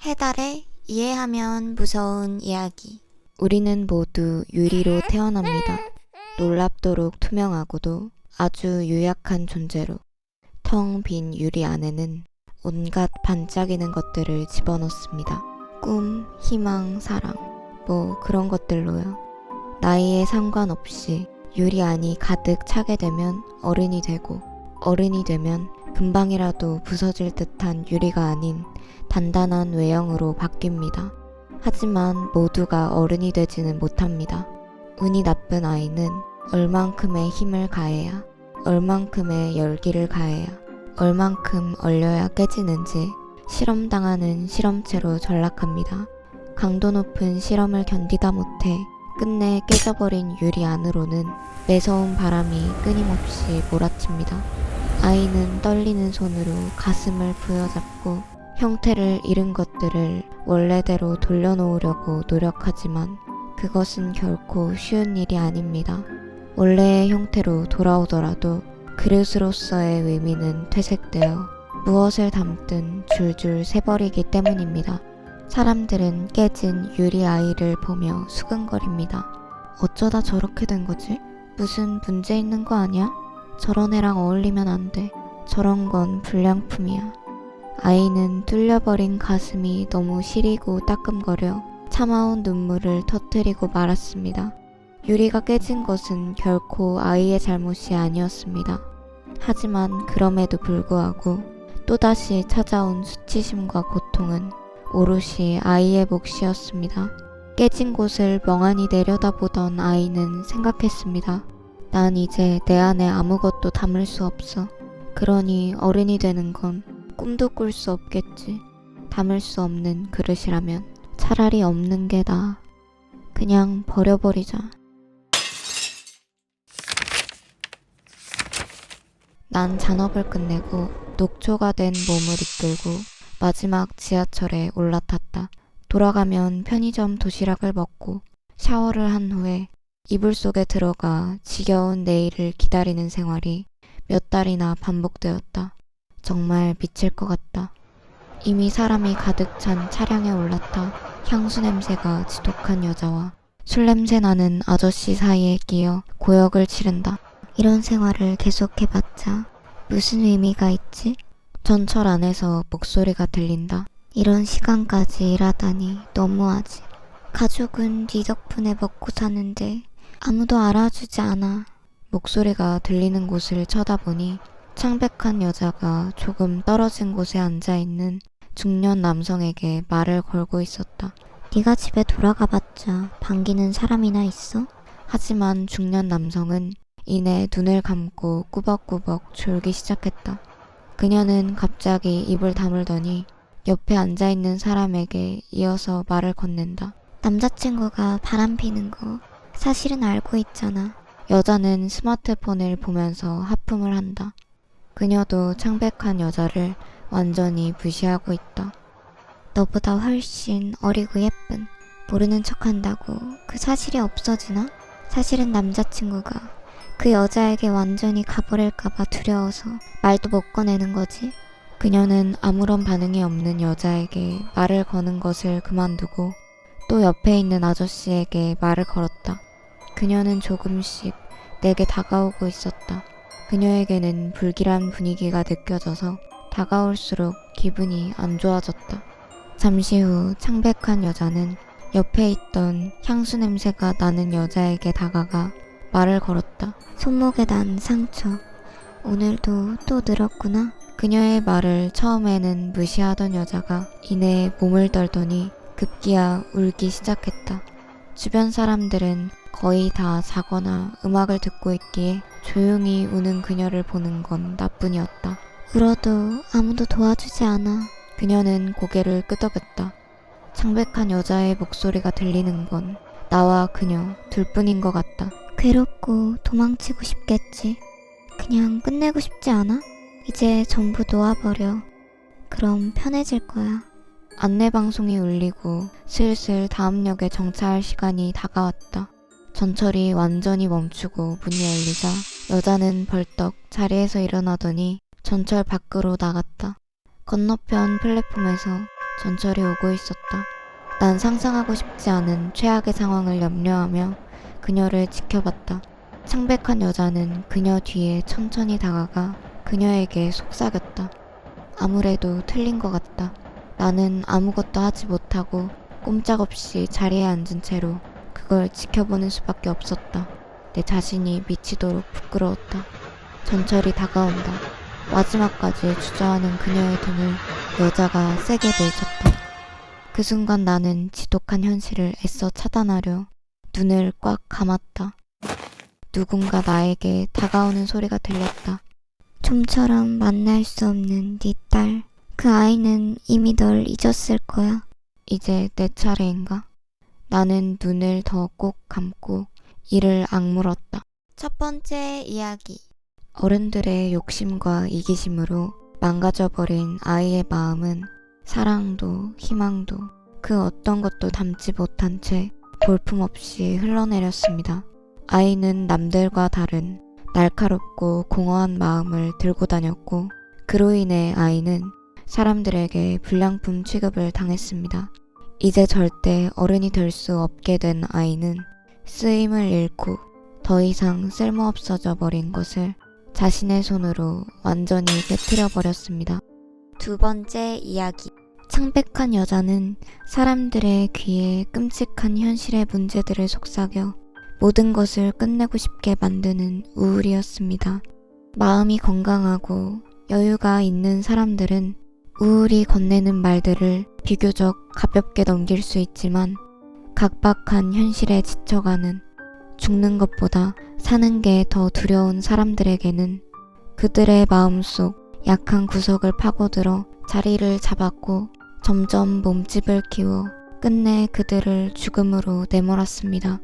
해달의 이해하면 무서운 이야기. 우리는 모두 유리로 태어납니다. 놀랍도록 투명하고도 아주 유약한 존재로 텅 빈 유리 안에는 온갖 반짝이는 것들을 집어넣습니다. 꿈, 희망, 사랑, 뭐 그런 것들로요. 나이에 상관없이 유리 안이 가득 차게 되면 어른이 되고, 어른이 되면 금방이라도 부서질 듯한 유리가 아닌 단단한 외형으로 바뀝니다. 하지만 모두가 어른이 되지는 못합니다. 운이 나쁜 아이는 얼만큼의 힘을 가해야, 얼만큼의 열기를 가해야, 얼만큼 얼려야 깨지는지 실험당하는 실험체로 전락합니다. 강도 높은 실험을 견디다 못해 끝내 깨져버린 유리 안으로는 매서운 바람이 끊임없이 몰아칩니다. 아이는 떨리는 손으로 가슴을 부여잡고 형태를 잃은 것들을 원래대로 돌려놓으려고 노력하지만 그것은 결코 쉬운 일이 아닙니다. 원래의 형태로 돌아오더라도 그릇으로서의 의미는 퇴색되어 무엇을 담든 줄줄 새버리기 때문입니다. 사람들은 깨진 유리 아이를 보며 수근거립니다. 어쩌다 저렇게 된 거지? 무슨 문제 있는 거 아니야? 저런 애랑 어울리면 안 돼. 저런 건 불량품이야. 아이는 뚫려버린 가슴이 너무 시리고 따끔거려 참아온 눈물을 터뜨리고 말았습니다. 유리가 깨진 것은 결코 아이의 잘못이 아니었습니다. 하지만 그럼에도 불구하고 또다시 찾아온 수치심과 고통은 오롯이 아이의 몫이었습니다. 깨진 곳을 멍하니 내려다보던 아이는 생각했습니다. 난 이제 내 안에 아무것도 담을 수 없어. 그러니 어른이 되는 건 꿈도 꿀 수 없겠지. 담을 수 없는 그릇이라면 차라리 없는 게 나아. 그냥 버려버리자. 난 잔업을 끝내고 녹초가 된 몸을 이끌고 마지막 지하철에 올라탔다. 돌아가면 편의점 도시락을 먹고 샤워를 한 후에 이불 속에 들어가 지겨운 내일을 기다리는 생활이 몇 달이나 반복되었다. 정말 미칠 것 같다. 이미 사람이 가득 찬 차량에 올라타 향수 냄새가 지독한 여자와 술 냄새 나는 아저씨 사이에 끼어 고역을 치른다. 이런 생활을 계속해봤자 무슨 의미가 있지? 전철 안에서 목소리가 들린다. 이런 시간까지 일하다니 너무하지. 가족은 네 덕분에 먹고 사는데 아무도 알아주지 않아. 목소리가 들리는 곳을 쳐다보니 창백한 여자가 조금 떨어진 곳에 앉아있는 중년 남성에게 말을 걸고 있었다. 네가 집에 돌아가봤자 반기는 사람이나 있어? 하지만 중년 남성은 이내 눈을 감고 꾸벅꾸벅 졸기 시작했다. 그녀는 갑자기 입을 다물더니 옆에 앉아있는 사람에게 이어서 말을 건넨다. 남자친구가 바람피는 거 사실은 알고 있잖아. 여자는 스마트폰을 보면서 하품을 한다. 그녀도 창백한 여자를 완전히 무시하고 있다. 너보다 훨씬 어리고 예쁜. 모르는 척한다고 그 사실이 없어지나? 사실은 남자친구가 그 여자에게 완전히 가버릴까봐 두려워서 말도 못 꺼내는 거지. 그녀는 아무런 반응이 없는 여자에게 말을 거는 것을 그만두고 또 옆에 있는 아저씨에게 말을 걸었다. 그녀는 조금씩 내게 다가오고 있었다. 그녀에게는 불길한 분위기가 느껴져서 다가올수록 기분이 안 좋아졌다. 잠시 후 창백한 여자는 옆에 있던 향수 냄새가 나는 여자에게 다가가 말을 걸었다. 손목에 난 상처. 오늘도 또 늘었구나. 그녀의 말을 처음에는 무시하던 여자가 이내 몸을 떨더니 급기야 울기 시작했다. 주변 사람들은 거의 다 자거나 음악을 듣고 있기에 조용히 우는 그녀를 보는 건 나뿐이었다. 울어도 아무도 도와주지 않아. 그녀는 고개를 끄덕였다. 창백한 여자의 목소리가 들리는 건 나와 그녀 둘뿐인 것 같다. 괴롭고 도망치고 싶겠지. 그냥 끝내고 싶지 않아? 이제 전부 놓아버려. 그럼 편해질 거야. 안내방송이 울리고 슬슬 다음 역에 정차할 시간이 다가왔다. 전철이 완전히 멈추고 문이 열리자 여자는 벌떡 자리에서 일어나더니 전철 밖으로 나갔다. 건너편 플랫폼에서 전철이 오고 있었다. 난 상상하고 싶지 않은 최악의 상황을 염려하며 그녀를 지켜봤다. 창백한 여자는 그녀 뒤에 천천히 다가가 그녀에게 속삭였다. 아무래도 틀린 것 같다. 나는 아무것도 하지 못하고 꼼짝없이 자리에 앉은 채로 그걸 지켜보는 수밖에 없었다. 내 자신이 미치도록 부끄러웠다. 전철이 다가온다. 마지막까지 주저하는 그녀의 등을 여자가 세게 밀쳤다. 그 순간 나는 지독한 현실을 애써 차단하려 눈을 꽉 감았다. 누군가 나에게 다가오는 소리가 들렸다. 좀처럼 만날 수 없는 네 딸. 그 아이는 이미 널 잊었을 거야. 이제 내 차례인가? 나는 눈을 더 꼭 감고 이를 악물었다. 첫 번째 이야기. 어른들의 욕심과 이기심으로 망가져버린 아이의 마음은 사랑도 희망도 그 어떤 것도 담지 못한 채 볼품없이 흘러내렸습니다. 아이는 남들과 다른 날카롭고 공허한 마음을 들고 다녔고 그로 인해 아이는 사람들에게 불량품 취급을 당했습니다. 이제 절대 어른이 될 수 없게 된 아이는 쓰임을 잃고 더 이상 쓸모없어져 버린 것을 자신의 손으로 완전히 깨트려 버렸습니다. 두 번째 이야기. 창백한 여자는 사람들의 귀에 끔찍한 현실의 문제들을 속삭여 모든 것을 끝내고 싶게 만드는 우울이었습니다. 마음이 건강하고 여유가 있는 사람들은 우울이 건네는 말들을 비교적 가볍게 넘길 수 있지만 각박한 현실에 지쳐가는 죽는 것보다 사는 게 더 두려운 사람들에게는 그들의 마음속 약한 구석을 파고들어 자리를 잡았고 점점 몸집을 키워 끝내 그들을 죽음으로 내몰았습니다.